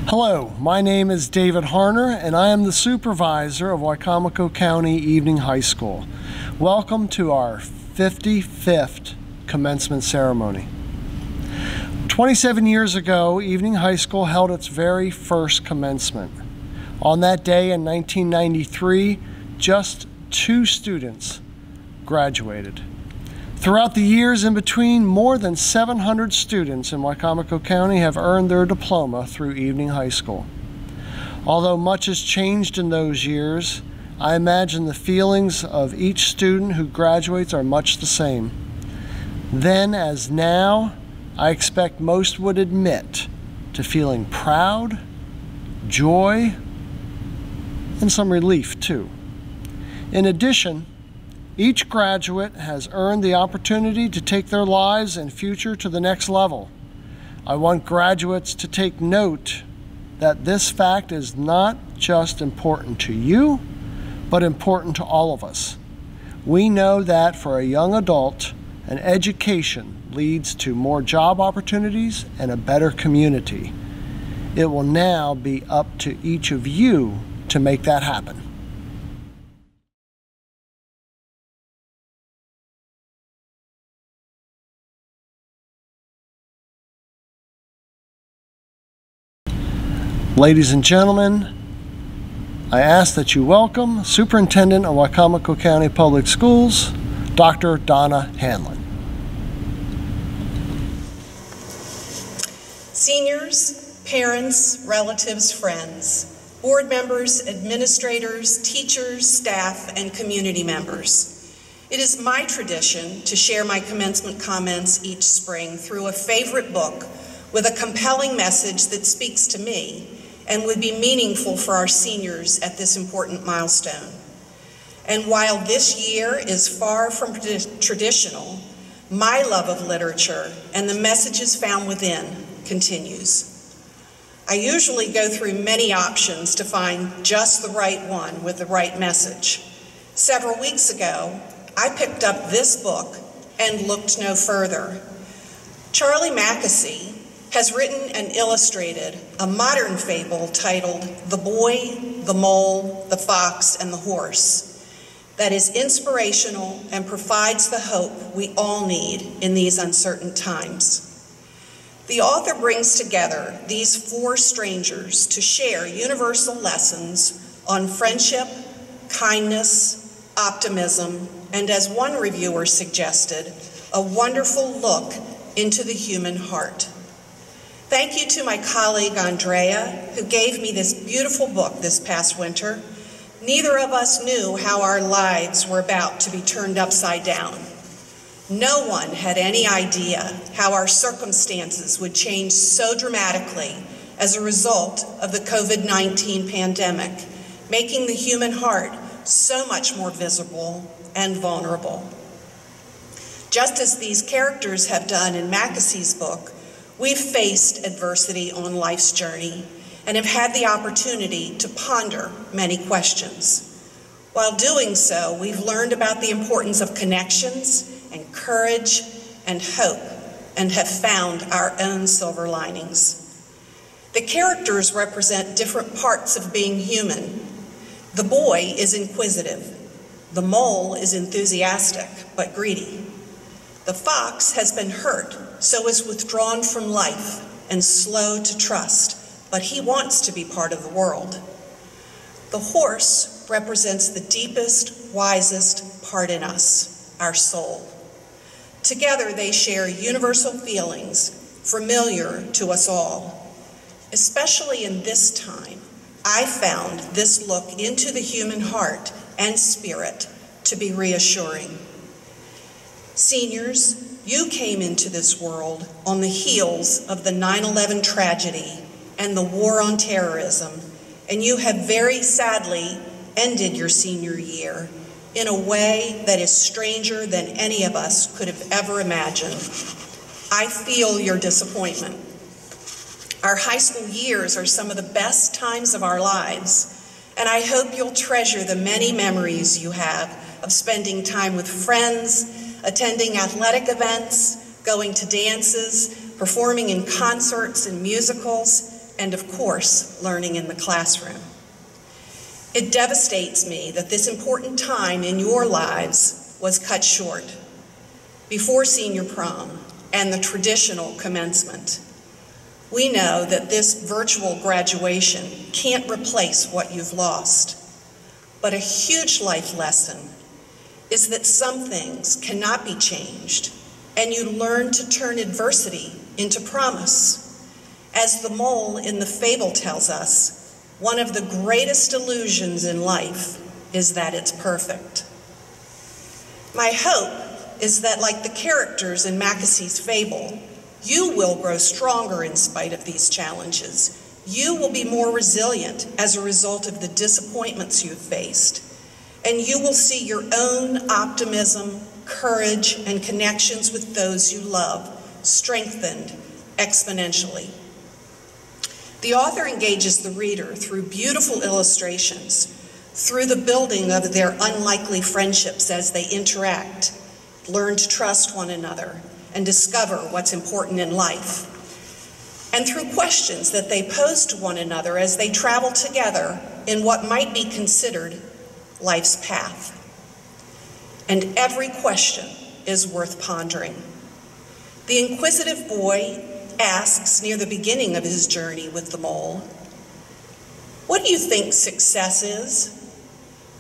Hello, my name is David Harner, and I am the supervisor of Wicomico County Evening High School. Welcome to our 55th commencement ceremony. 27 years ago, Evening High School held its very first commencement. On that day in 1993, just 2 students graduated. Throughout the years in between, more than 700 students in Wicomico County have earned their diploma through Evening High School. Although much has changed in those years, I imagine the feelings of each student who graduates are much the same. Then, as now, I expect most would admit to feeling proud, joy, and some relief too. In addition, each graduate has earned the opportunity to take their lives and future to the next level. I want graduates to take note that this fact is not just important to you, but important to all of us. We know that for a young adult, an education leads to more job opportunities and a better community. It will now be up to each of you to make that happen. Ladies and gentlemen, I ask that you welcome Superintendent of Wicomico County Public Schools, Dr. Donna Hanlin. Seniors, parents, relatives, friends, board members, administrators, teachers, staff, and community members. It is my tradition to share my commencement comments each spring through a favorite book with a compelling message that speaks to me and would be meaningful for our seniors at this important milestone. And while this year is far from traditional, my love of literature and the messages found within continues. I usually go through many options to find just the right one with the right message. Several weeks ago, I picked up this book and looked no further. Charlie Mackesy has written and illustrated a modern fable titled The Boy, the Mole, the Fox, and the Horse that is inspirational and provides the hope we all need in these uncertain times. The author brings together these 4 strangers to share universal lessons on friendship, kindness, optimism, and as one reviewer suggested, a wonderful look into the human heart. Thank you to my colleague Andrea, who gave me this beautiful book this past winter. Neither of us knew how our lives were about to be turned upside down. No one had any idea how our circumstances would change so dramatically as a result of the COVID-19 pandemic, making the human heart so much more visible and vulnerable. Just as these characters have done in Mackesy's book, we've faced adversity on life's journey and have had the opportunity to ponder many questions. While doing so, we've learned about the importance of connections and courage and hope and have found our own silver linings. The characters represent different parts of being human. The boy is inquisitive. The mole is enthusiastic but greedy. The fox has been hurt, so is withdrawn from life and slow to trust, but he wants to be part of the world. The horse represents the deepest, wisest part in us, our soul. Together they share universal feelings, familiar to us all. Especially in this time, I found this look into the human heart and spirit to be reassuring. Seniors, you came into this world on the heels of the 9/11 tragedy and the war on terrorism, and you have very sadly ended your senior year in a way that is stranger than any of us could have ever imagined. I feel your disappointment. Our high school years are some of the best times of our lives, and I hope you'll treasure the many memories you have of spending time with friends, attending athletic events, going to dances, performing in concerts and musicals, and of course, learning in the classroom. It devastates me that this important time in your lives was cut short before senior prom and the traditional commencement. We know that this virtual graduation can't replace what you've lost, but a huge life lesson is that some things cannot be changed, and you learn to turn adversity into promise. As the mole in the fable tells us, one of the greatest illusions in life is that it's perfect. My hope is that, like the characters in Mackesie's fable, you will grow stronger in spite of these challenges. You will be more resilient as a result of the disappointments you've faced, and you will see your own optimism, courage, and connections with those you love strengthened exponentially. The author engages the reader through beautiful illustrations, through the building of their unlikely friendships as they interact, learn to trust one another, and discover what's important in life, and through questions that they pose to one another as they travel together in what might be considered life's path. And every question is worth pondering. The inquisitive boy asks near the beginning of his journey with the mole, "What do you think success is?"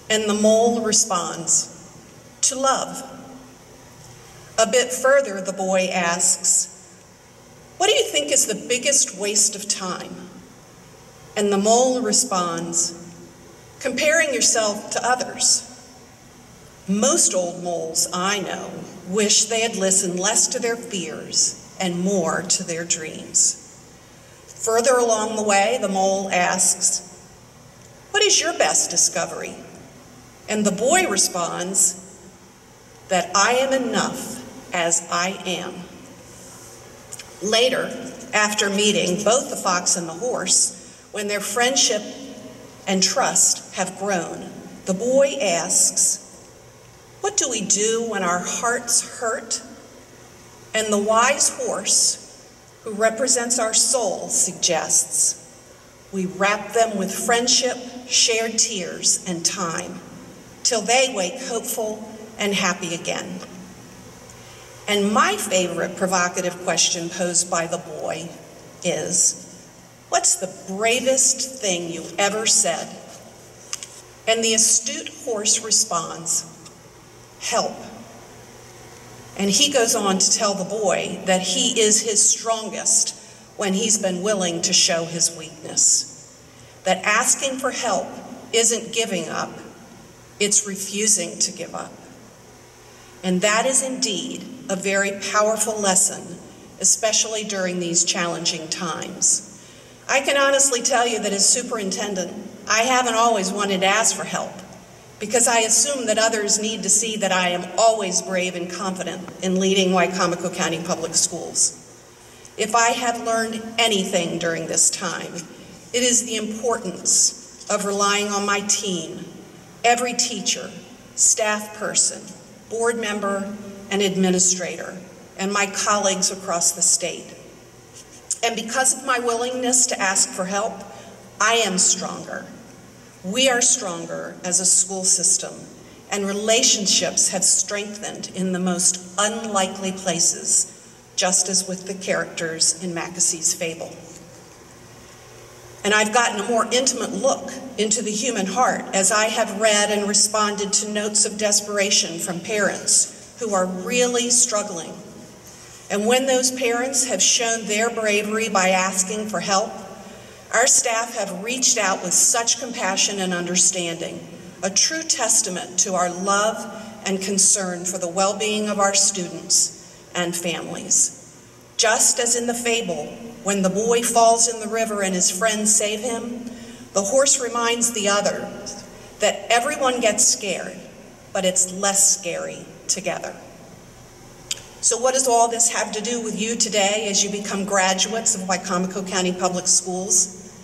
And the mole responds, "To love." A bit further, the boy asks, "What do you think is the biggest waste of time?" And the mole responds, "Comparing yourself to others." Most old moles I know wish they had listened less to their fears and more to their dreams. Further along the way, the mole asks, "What is your best discovery?" And the boy responds, "That I am enough as I am." Later, after meeting both the fox and the horse, when their friendship and trust have grown, the boy asks, "What do we do when our hearts hurt?" And the wise horse, who represents our soul, suggests, "We wrap them with friendship, shared tears, and time, till they wake hopeful and happy again." And my favorite provocative question posed by the boy is, "What's the bravest thing you ever said?" And the astute horse responds, "Help." And he goes on to tell the boy that he is his strongest when he's been willing to show his weakness. That asking for help isn't giving up, it's refusing to give up. And that is indeed a very powerful lesson, especially during these challenging times. I can honestly tell you that as superintendent, I haven't always wanted to ask for help, because I assume that others need to see that I am always brave and confident in leading Wicomico County Public Schools. If I have learned anything during this time, it is the importance of relying on my team, every teacher, staff person, board member, and administrator, and my colleagues across the state. And because of my willingness to ask for help, I am stronger. We are stronger as a school system, and relationships have strengthened in the most unlikely places, just as with the characters in Mackesie's fable. And I've gotten a more intimate look into the human heart as I have read and responded to notes of desperation from parents who are really struggling. And when those parents have shown their bravery by asking for help, our staff have reached out with such compassion and understanding, a true testament to our love and concern for the well-being of our students and families. Just as in the fable, when the boy falls in the river and his friends save him, the horse reminds the others that everyone gets scared, but it's less scary together. So what does all this have to do with you today as you become graduates of Wicomico County Public Schools?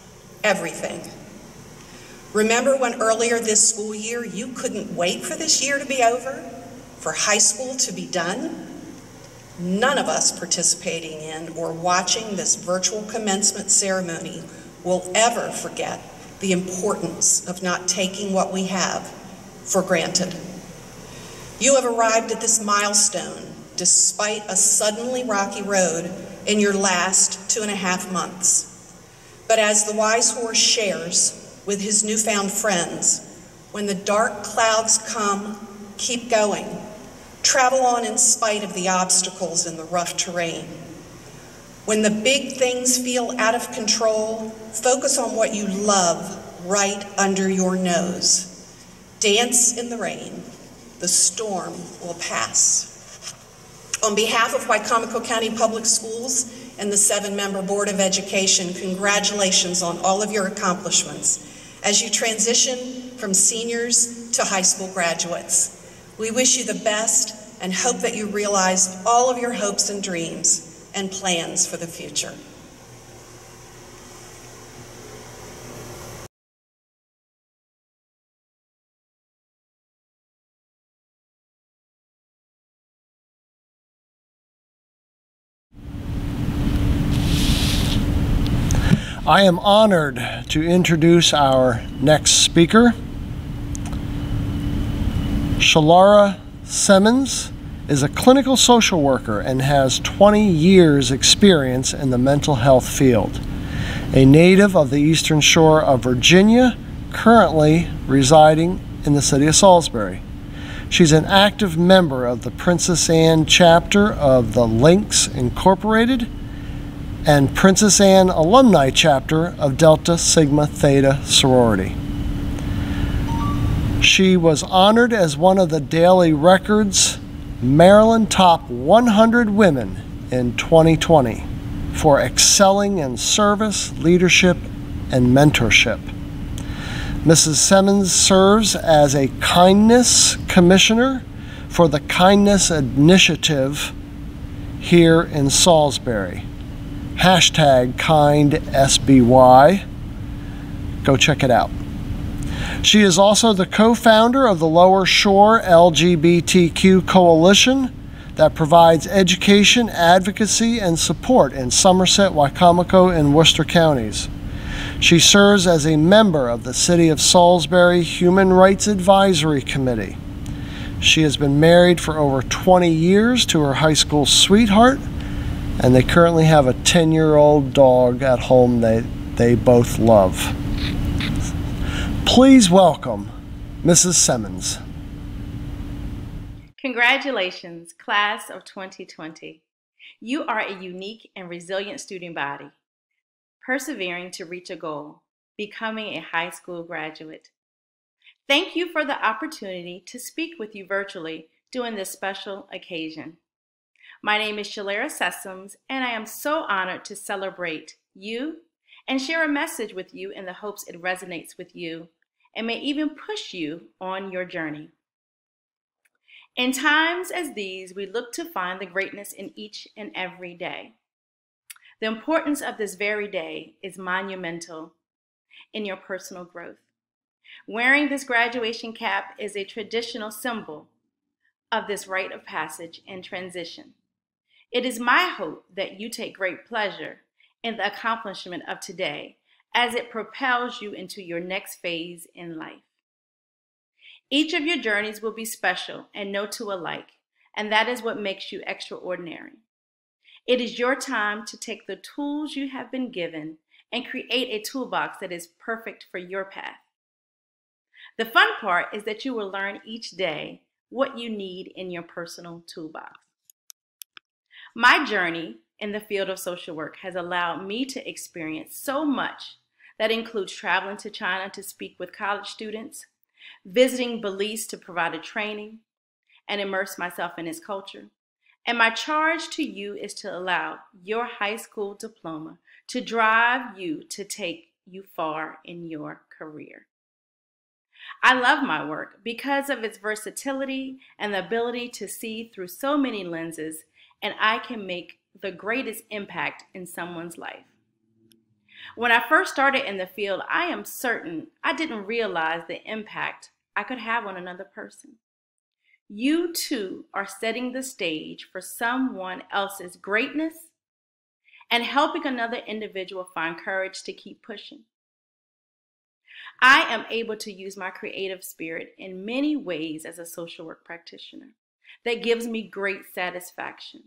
Everything. Remember when earlier this school year you couldn't wait for this year to be over, for high school to be done? None of us participating in or watching this virtual commencement ceremony will ever forget the importance of not taking what we have for granted. You have arrived at this milestone despite a suddenly rocky road in your last 2.5 months. But as the wise horse shares with his newfound friends, when the dark clouds come, keep going. Travel on in spite of the obstacles and the rough terrain. When the big things feel out of control, focus on what you love right under your nose. Dance in the rain. The storm will pass. On behalf of Wicomico County Public Schools and the 7-member Board of Education, congratulations on all of your accomplishments as you transition from seniors to high school graduates. We wish you the best and hope that you realize all of your hopes and dreams and plans for the future. I am honored to introduce our next speaker. Shalara Simmons is a clinical social worker and has 20 years experience in the mental health field. A native of the Eastern Shore of Virginia, currently residing in the city of Salisbury. She's an active member of the Princess Anne chapter of the Lynx Incorporated and Princess Anne alumni chapter of Delta Sigma Theta sorority. She was honored as one of the Daily Record's Maryland Top 100 Women in 2020 for excelling in service, leadership, and mentorship. Mrs. Simmons serves as a Kindness Commissioner for the Kindness Initiative here in Salisbury. #KindSBY. Go check it out. She is also the co-founder of the Lower Shore LGBTQ Coalition that provides education, advocacy, and support in Somerset, Wicomico, and Worcester counties. She serves as a member of the City of Salisbury Human Rights Advisory Committee. She has been married for over 20 years to her high school sweetheart, and they currently have a 10-year-old dog at home they both love. Please welcome Mrs. Simmons. Congratulations, class of 2020. You are a unique and resilient student body, persevering to reach a goal, becoming a high school graduate. Thank you for the opportunity to speak with you virtually during this special occasion. My name is Shalara Simmons, and I am so honored to celebrate you and share a message with you in the hopes it resonates with you and may even push you on your journey. In times as these, we look to find the greatness in each and every day. The importance of this very day is monumental in your personal growth. Wearing this graduation cap is a traditional symbol of this rite of passage and transition. It is my hope that you take great pleasure in the accomplishment of today as it propels you into your next phase in life. Each of your journeys will be special and no two alike, and that is what makes you extraordinary. It is your time to take the tools you have been given and create a toolbox that is perfect for your path. The fun part is that you will learn each day what you need in your personal toolbox. My journey in the field of social work has allowed me to experience so much that includes traveling to China to speak with college students, visiting Belize to provide a training and immerse myself in its culture. And my charge to you is to allow your high school diploma to drive you to take you far in your career. I love my work because of its versatility and the ability to see through so many lenses, and I can make the greatest impact in someone's life. When I first started in the field, I am certain I didn't realize the impact I could have on another person. You too are setting the stage for someone else's greatness and helping another individual find courage to keep pushing. I am able to use my creative spirit in many ways as a social work practitioner that gives me great satisfaction.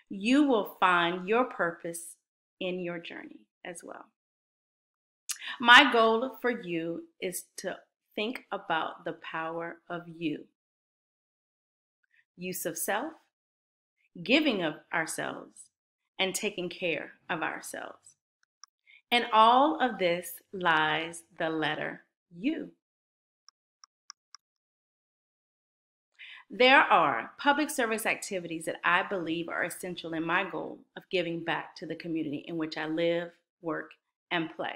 You will find your purpose in your journey as well. My goal for you is to think about the power of you. Use of self, giving of ourselves, and taking care of ourselves. In all of this lies the letter U. There are public service activities that I believe are essential in my goal of giving back to the community in which I live, work, and play.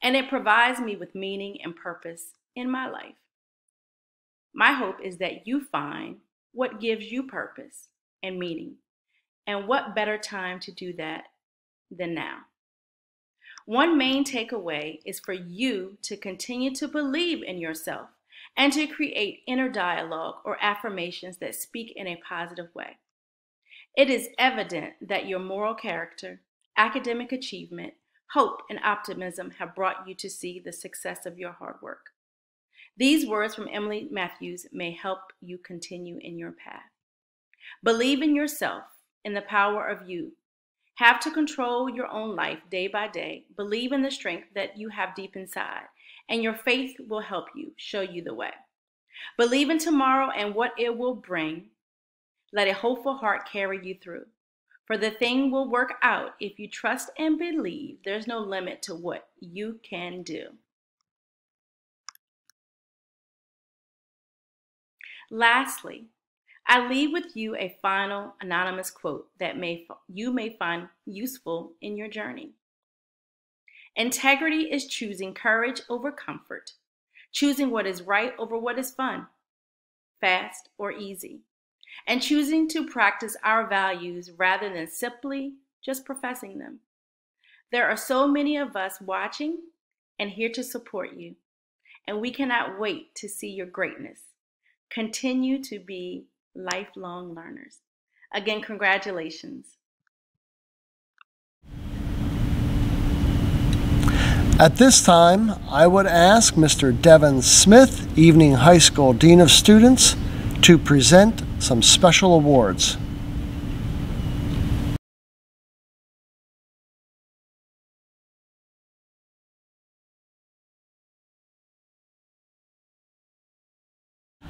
And it provides me with meaning and purpose in my life. My hope is that you find what gives you purpose and meaning, and what better time to do that than now. One main takeaway is for you to continue to believe in yourself and to create inner dialogue or affirmations that speak in a positive way. It is evident that your moral character, academic achievement, hope, and optimism have brought you to see the success of your hard work. These words from Emily Matthews may help you continue in your path. Believe in yourself, in the power of you. Have to control your own life day by day. Believe in the strength that you have deep inside, and your faith will help you, show you the way. Believe in tomorrow and what it will bring. Let a hopeful heart carry you through. For the thing will work out if you trust and believe. There's no limit to what you can do. Lastly, I leave with you a final anonymous quote that you may find useful in your journey. Integrity is choosing courage over comfort, choosing what is right over what is fun, fast, or easy, and choosing to practice our values rather than simply just professing them. There are so many of us watching and here to support you, and we cannot wait to see your greatness. Continue to be lifelong learners. Again, congratulations. At this time, I would ask Mr. Devin Smith, Evening High School Dean of Students, to present some special awards.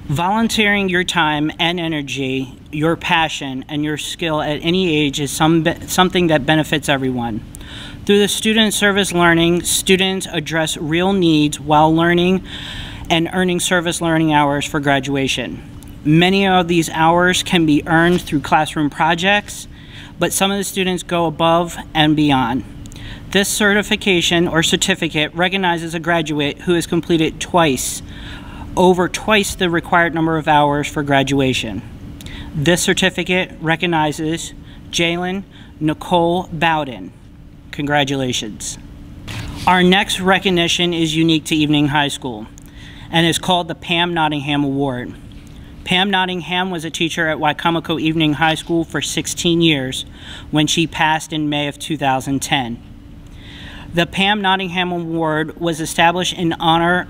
Volunteering your time and energy, your passion, and your skill at any age is something that benefits everyone. Through the student service learning, students address real needs while learning and earning service learning hours for graduation. Many of these hours can be earned through classroom projects, but some of the students go above and beyond. This certification or certificate recognizes a graduate who has completed over twice the required number of hours for graduation. This certificate recognizes Jalen Nicole Bowden. Congratulations. Our next recognition is unique to Evening High School and is called the Pam Nottingham Award. Pam Nottingham was a teacher at Wicomico Evening High School for 16 years when she passed in May of 2010. The Pam Nottingham Award was established in honor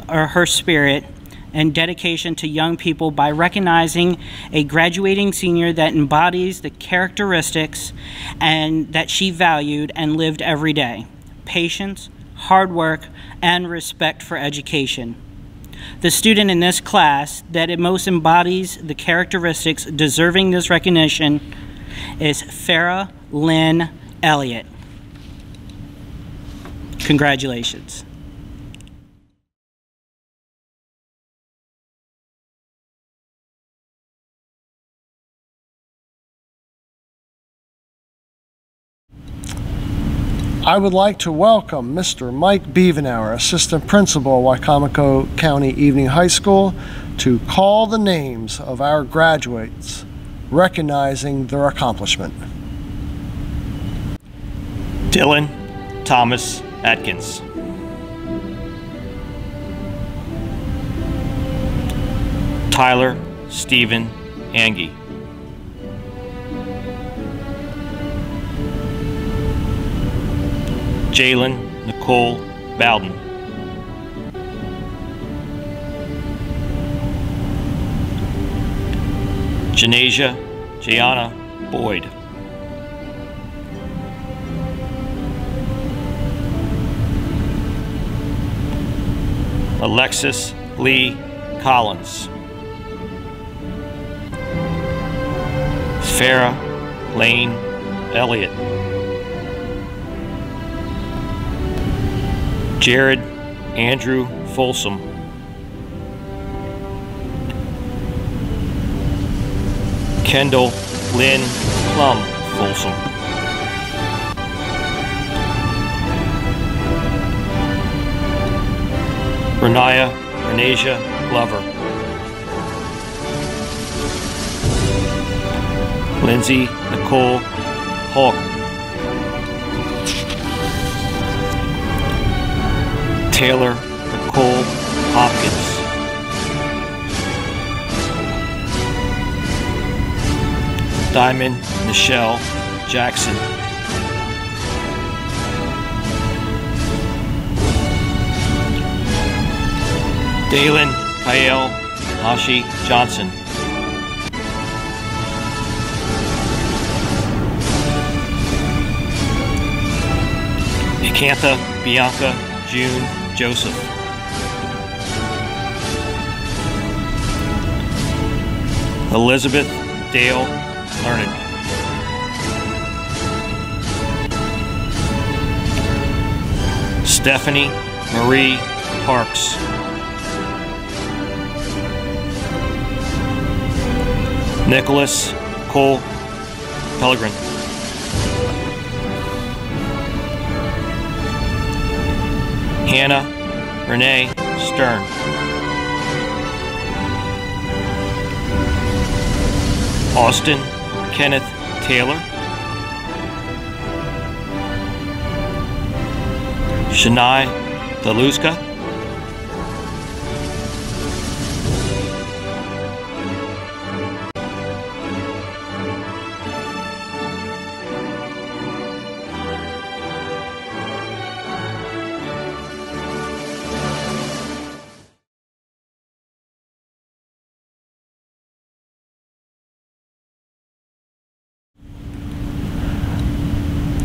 of her spirit and dedication to young people by recognizing a graduating senior that embodies the characteristics and that she valued and lived every day: patience, hard work, and respect for education. The student in this class that it most embodies the characteristics deserving this recognition is Farah Lynn Elliott. Congratulations. I would like to welcome Mr. Mike Beavenauer, Assistant Principal of Wicomico County Evening High School, to call the names of our graduates, recognizing their accomplishment. Dylan Thomas Atkins. Tyler Stephen Angie. Jalen Nicole Bowden. Janasia Jayana Boyd. Alexis Lee Collins. Farah Lane Elliott. Jared Andrew Folsom. Kendall Lynn Plum Folsom. Renaya Renasia Glover. Lindsay Nicole Hawk. Taylor Nicole Hopkins. Diamond Michelle Jackson. Dalen Kyle Hashi Johnson. Acantha Bianca June Joseph. Elizabeth Dale Learned. Stephanie Marie Parks. Nicholas Cole Pellegrin. Hannah Renee Stern. Austin Kenneth Taylor. Shania Daluska.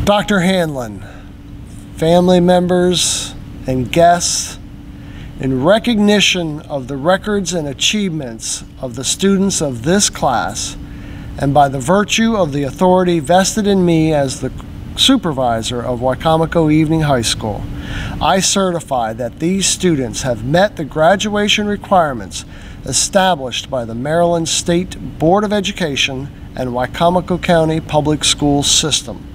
Dr. Hanlin, family members, and guests, in recognition of the records and achievements of the students of this class, and by the virtue of the authority vested in me as the supervisor of Wicomico Evening High School, I certify that these students have met the graduation requirements established by the Maryland State Board of Education and Wicomico County Public School System.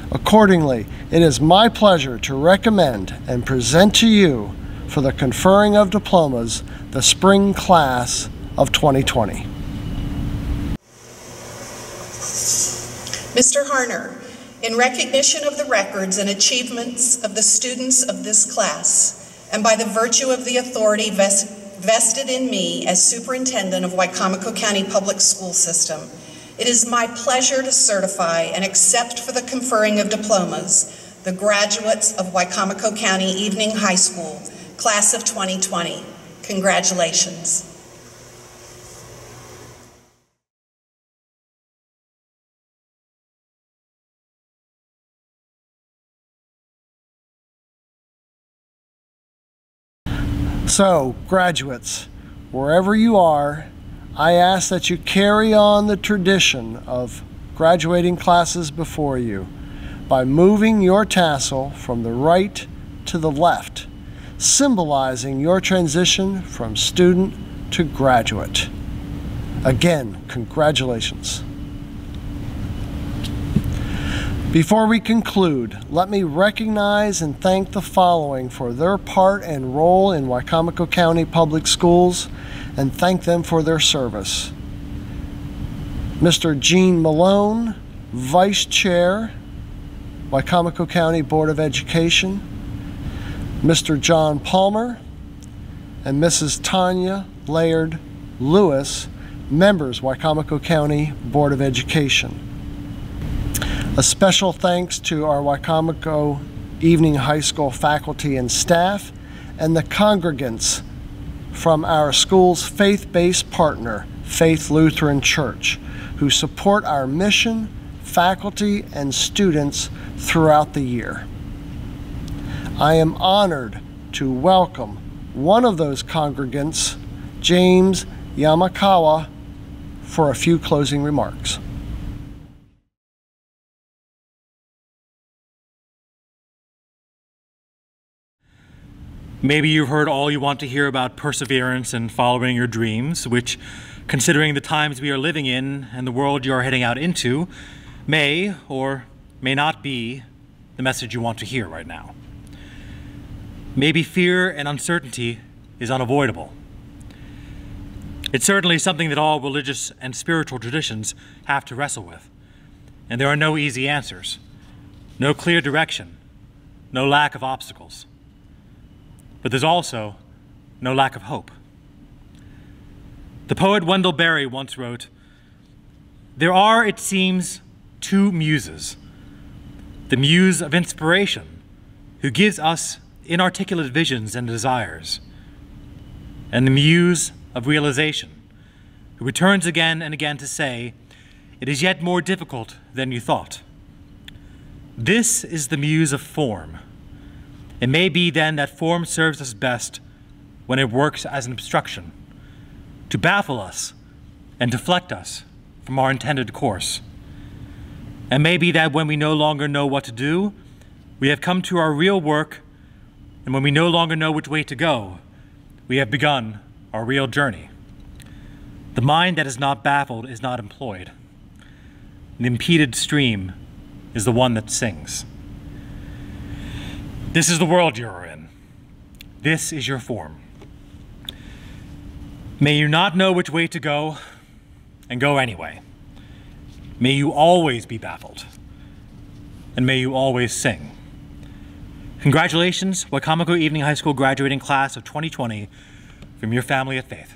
Accordingly, it is my pleasure to recommend and present to you for the conferring of diplomas the spring class of 2020. Mr. Harner, in recognition of the records and achievements of the students of this class, and by the virtue of the authority vested in me as Superintendent of Wicomico County Public School System, it is my pleasure to certify and accept for the conferring of diplomas the graduates of Wicomico County Evening High School, class of 2020. Congratulations. So, graduates, wherever you are, I ask that you carry on the tradition of graduating classes before you by moving your tassel from the right to the left, symbolizing your transition from student to graduate. Again, congratulations. Before we conclude, let me recognize and thank the following for their part and role in Wicomico County Public Schools and thank them for their service. Mr. Gene Malone, Vice Chair, Wicomico County Board of Education, Mr. John Palmer, and Mrs. Tanya Laird Lewis, members, Wicomico County Board of Education. A special thanks to our Wicomico Evening High School faculty and staff and the congregants from our school's faith-based partner, Faith Lutheran Church, who support our mission, faculty, and students throughout the year. I am honored to welcome one of those congregants, James Yamakawa, for a few closing remarks. Maybe you've heard all you want to hear about perseverance and following your dreams, which, considering the times we are living in and the world you are heading out into, may or may not be the message you want to hear right now. Maybe fear and uncertainty is unavoidable. It's certainly something that all religious and spiritual traditions have to wrestle with. And there are no easy answers, no clear direction, no lack of obstacles. But there's also no lack of hope. The poet Wendell Berry once wrote, "There are, it seems, two muses, the muse of inspiration, who gives us inarticulate visions and desires, and the muse of realization, who returns again and again to say, it is yet more difficult than you thought. This is the muse of form. It may be then that form serves us best when it works as an obstruction, to baffle us and deflect us from our intended course. And maybe that when we no longer know what to do, we have come to our real work, and when we no longer know which way to go, we have begun our real journey. The mind that is not baffled is not employed. The impeded stream is the one that sings. This is the world you are in. This is your form. May you not know which way to go, and go anyway. May you always be baffled, and may you always sing. Congratulations, Wicomico Evening High School graduating class of 2020, from your family of faith.